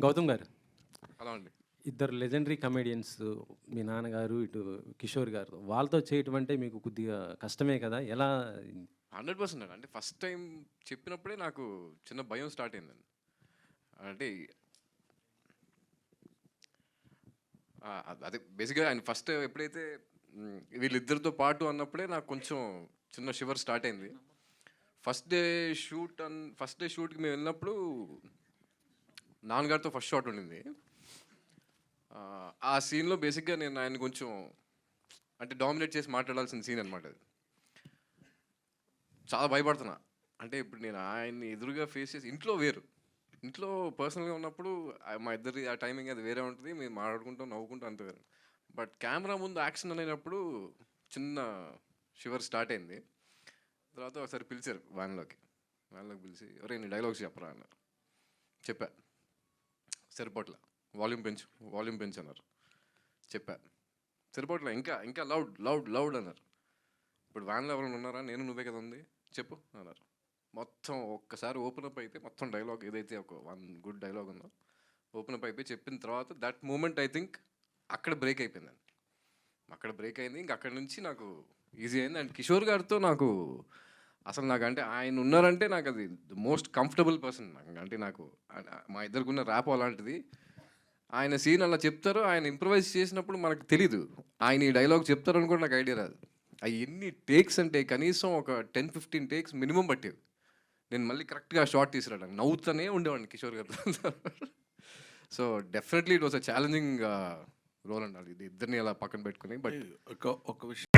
గౌతమ్ గారు, అలా అండి. ఇద్దరు లెజెండరీ కమెడియన్స్, మీ నాన్నగారు, ఇటు కిషోర్ గారు, వాళ్ళతో చేయటం అంటే మీకు కొద్దిగా కష్టమే కదా? ఎలా? 100% అండి. అంటే ఫస్ట్ టైం చెప్పినప్పుడే నాకు చిన్న భయం స్టార్ట్ అయిందండి. అంటే అదే బేసిక్‌గా ఆయన ఫస్ట్ ఎప్పుడైతే వీళ్ళిద్దరితో పాటు అన్నప్పుడే నాకు కొంచెం చిన్న షివర్ స్టార్ట్ అయింది. ఫస్ట్ డే షూట్‌కి మేము వెళ్ళినప్పుడు నాన్నగారితో ఫస్ట్ షాట్ ఉండింది. ఆ సీన్‌లో బేసిక్‌గా నేను ఆయన్ని కొంచెం అంటే డామినేట్ చేసి మాట్లాడాల్సిన సీన్ అనమాట అది. చాలా భయపడుతున్నా. అంటే ఇప్పుడు నేను ఆయన్ని ఎదురుగా ఫేస్ చేసి ఇంట్లో వేరు. ఇంట్లో పర్సనల్‌గా ఉన్నప్పుడు మా ఇద్దరిది ఆ టైమింగ్ అది వేరే ఉంటది. మేము మాట్లాడుకుంటాం, నవ్వుకుంటాం అంతే వేరు. బట్ కెమెరా ముందు యాక్షన్ అనేటప్పుడు చిన్న షివర్ స్టార్ట్ అయింది. తర్వాత ఒకసారి పిలిచారు వ్యాన్‌లోకి పిలిచి, "ఒరేయ్! నీ డైలాగ్స్ చెప్పరా" అన్నారు. చెప్పా. సరిపోట్ల. వాల్యూమ్ పెంచు అన్నారు. చెప్పా. సరిపోట్ల, ఇంకా ఇంకా లౌడ్ అన్నారు. ఇప్పుడు వ్యాన్‌లో ఎవరైనా ఉన్నారా? నేను నువ్వే కదా ఉంది. చెప్పు అన్నారు. మొత్తం ఒక్కసారి ఓపెన్ అప్ అయితే మొత్తం డైలాగ్ ఏదైతే ఒక వన్ గుడ్ డైలాగ్ ఉందో ఓపెన్ అప్ అయిపోయి చెప్పిన తర్వాత దట్ మూమెంట్ ఐ థింక్ అక్కడ బ్రేక్ అయిపోయిందండి. అక్కడ బ్రేక్ అయింది. ఇంక అక్కడ నుంచి నాకు ఈజీ అయింది. అండ్ కిషోర్ గారితో నాకు అసలు అంటే ఆయన ఉన్నారంటే నాకు అది ద మోస్ట్ కంఫర్టబుల్ పర్సన్. అంటే నాకు మా ఇద్దరికున్న ర్యాప్ అలాంటిది. ఆయన సీన్ అలా చెప్తారు, ఆయన ఇంప్రవైజ్ చేసినప్పుడు మనకు తెలీదు ఆయన ఈ డైలాగ్ చెప్తారని కూడా నాకు ఐడియా రాదు. అవి ఎన్ని టేక్స్ అంటే కనీసం ఒక 10-15 టేక్స్ మినిమం పట్టేవి. నేను మళ్ళీ కరెక్ట్గా షార్ట్ తీసుకురావడానికి నవ్వుతూనే ఉండేవాడిని కిషోర్ గారితో. So definitely it was a challenging role అండి. అది ఇద్దరిని అలా పక్కన పెట్టుకుని. బట్ ఒక విషయం